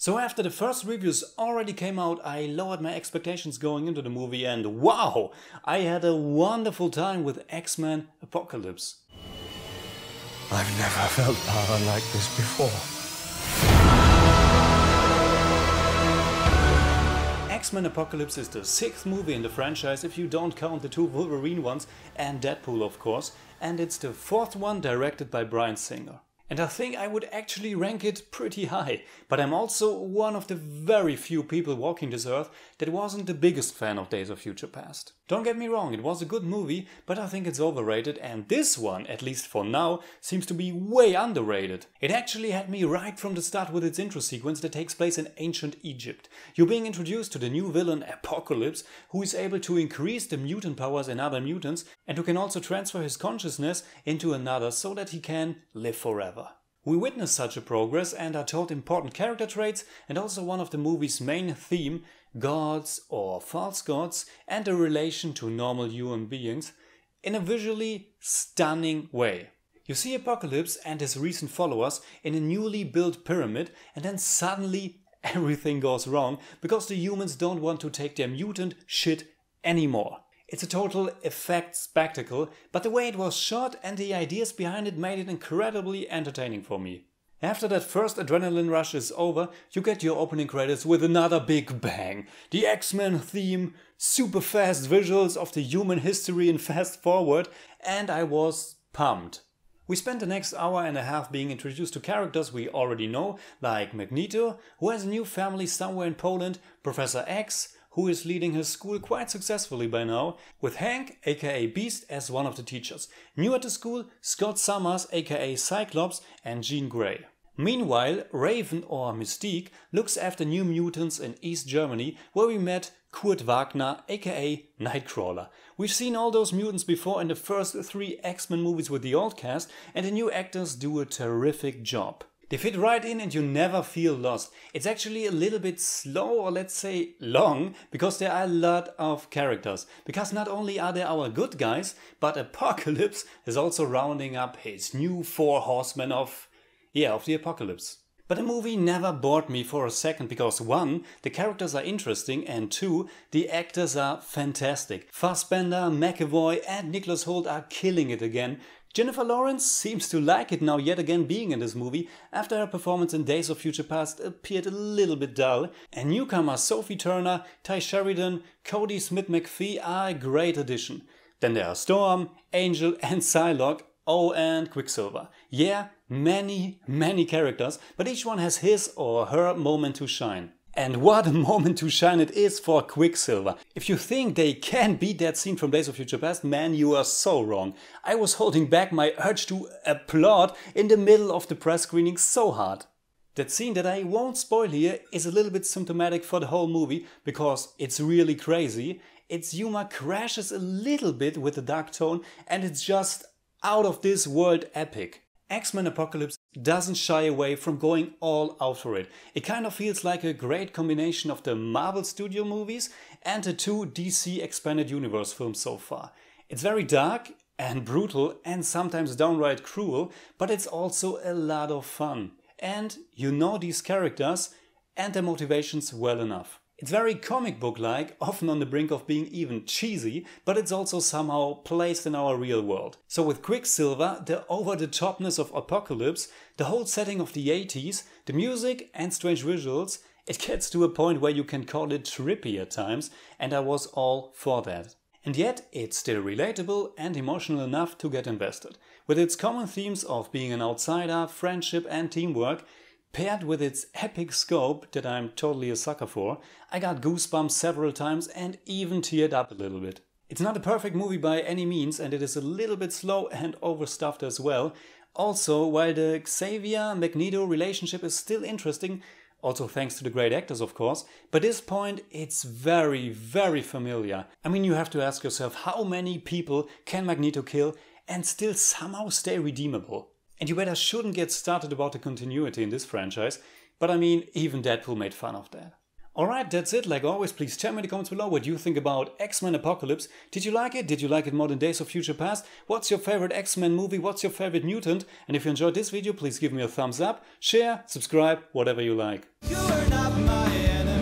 So after the first reviews already came out, I lowered my expectations going into the movie and wow! I had a wonderful time with X-Men Apocalypse. I've never felt power like this before. X-Men Apocalypse is the 6th movie in the franchise if you don't count the 2 Wolverine ones and Deadpool of course, and it's the 4th one directed by Bryan Singer. And I think I would actually rank it pretty high, but I'm also one of the very few people walking this earth that wasn't the biggest fan of Days of Future Past. Don't get me wrong, it was a good movie, but I think it's overrated, and this one, at least for now, seems to be way underrated. It actually had me right from the start with its intro sequence that takes place in ancient Egypt. You're being introduced to the new villain Apocalypse, who is able to increase the mutant powers in other mutants and who can also transfer his consciousness into another so that he can live forever. We witness such a progress and are told important character traits and also one of the movie's main theme, gods or false gods and their relation to normal human beings, in a visually stunning way. You see Apocalypse and his recent followers in a newly built pyramid and then suddenly everything goes wrong because the humans don't want to take their mutant shit anymore. It's a total effect spectacle, but the way it was shot and the ideas behind it made it incredibly entertaining for me. After that first adrenaline rush is over, you get your opening credits with another big bang. The X-Men theme, super fast visuals of the human history in fast forward, and I was pumped. We spent the next hour and a half being introduced to characters we already know, like Magneto, who has a new family somewhere in Poland, Professor X, who is leading his school quite successfully by now, with Hank, aka Beast, as one of the teachers. New at the school, Scott Summers, aka Cyclops, and Jean Grey. Meanwhile, Raven, or Mystique, looks after new mutants in East Germany, where we met Kurt Wagner, aka Nightcrawler. We've seen all those mutants before in the first 3 X-Men movies with the old cast, and the new actors do a terrific job. They fit right in and you never feel lost. It's actually a little bit slow, or let's say long, because there are a lot of characters. Because not only are there our good guys, but Apocalypse is also rounding up his new 4 horsemen of the apocalypse. But the movie never bored me for a second because 1, the characters are interesting, and 2, the actors are fantastic. Fassbender, McAvoy and Nicholas Hoult are killing it again. Jennifer Lawrence seems to like it now yet again being in this movie after her performance in Days of Future Past appeared a little bit dull, and newcomers Sophie Turner, Sheridan, Kodi, Smit-McPhee are a great addition. Then there are Storm, Angel and Psylocke, oh and Quicksilver. Yeah, many characters, but each one has his or her moment to shine. And what a moment to shine it is for Quicksilver. If you think they can beat that scene from Days of Future Past, man, you are so wrong. I was holding back my urge to applaud in the middle of the press screening so hard. That scene that I won't spoil here is a little bit symptomatic for the whole movie because it's really crazy. Its humor crashes a little bit with the dark tone and it's just out of this world epic. X-Men Apocalypse doesn't shy away from going all out for it. It kind of feels like a great combination of the Marvel Studio movies and the 2 DC Expanded Universe films so far. It's very dark and brutal and sometimes downright cruel, but it's also a lot of fun. And you know these characters and their motivations well enough. It's very comic book-like, often on the brink of being even cheesy, but it's also somehow placed in our real world. So with Quicksilver, the over-the-topness of Apocalypse, the whole setting of the 80s, the music and strange visuals, it gets to a point where you can call it trippy at times, and I was all for that. And yet, it's still relatable and emotional enough to get invested. With its common themes of being an outsider, friendship and teamwork, paired with its epic scope that I'm totally a sucker for, I got goosebumps several times and even teared up a little bit. It's not a perfect movie by any means and it is a little bit slow and overstuffed as well. Also, while the Xavier-Magneto relationship is still interesting, also thanks to the great actors of course, by this point it's very familiar. I mean, you have to ask yourself how many people can Magneto kill and still somehow stay redeemable? And you better shouldn't get started about the continuity in this franchise, but I mean, even Deadpool made fun of that. Alright, that's it. Like always, please tell me in the comments below what you think about X-Men Apocalypse. Did you like it? Did you like it more than Days of Future Past? What's your favorite X-Men movie? What's your favorite mutant? And if you enjoyed this video, please give me a thumbs up, share, subscribe, whatever you like. not my enemy.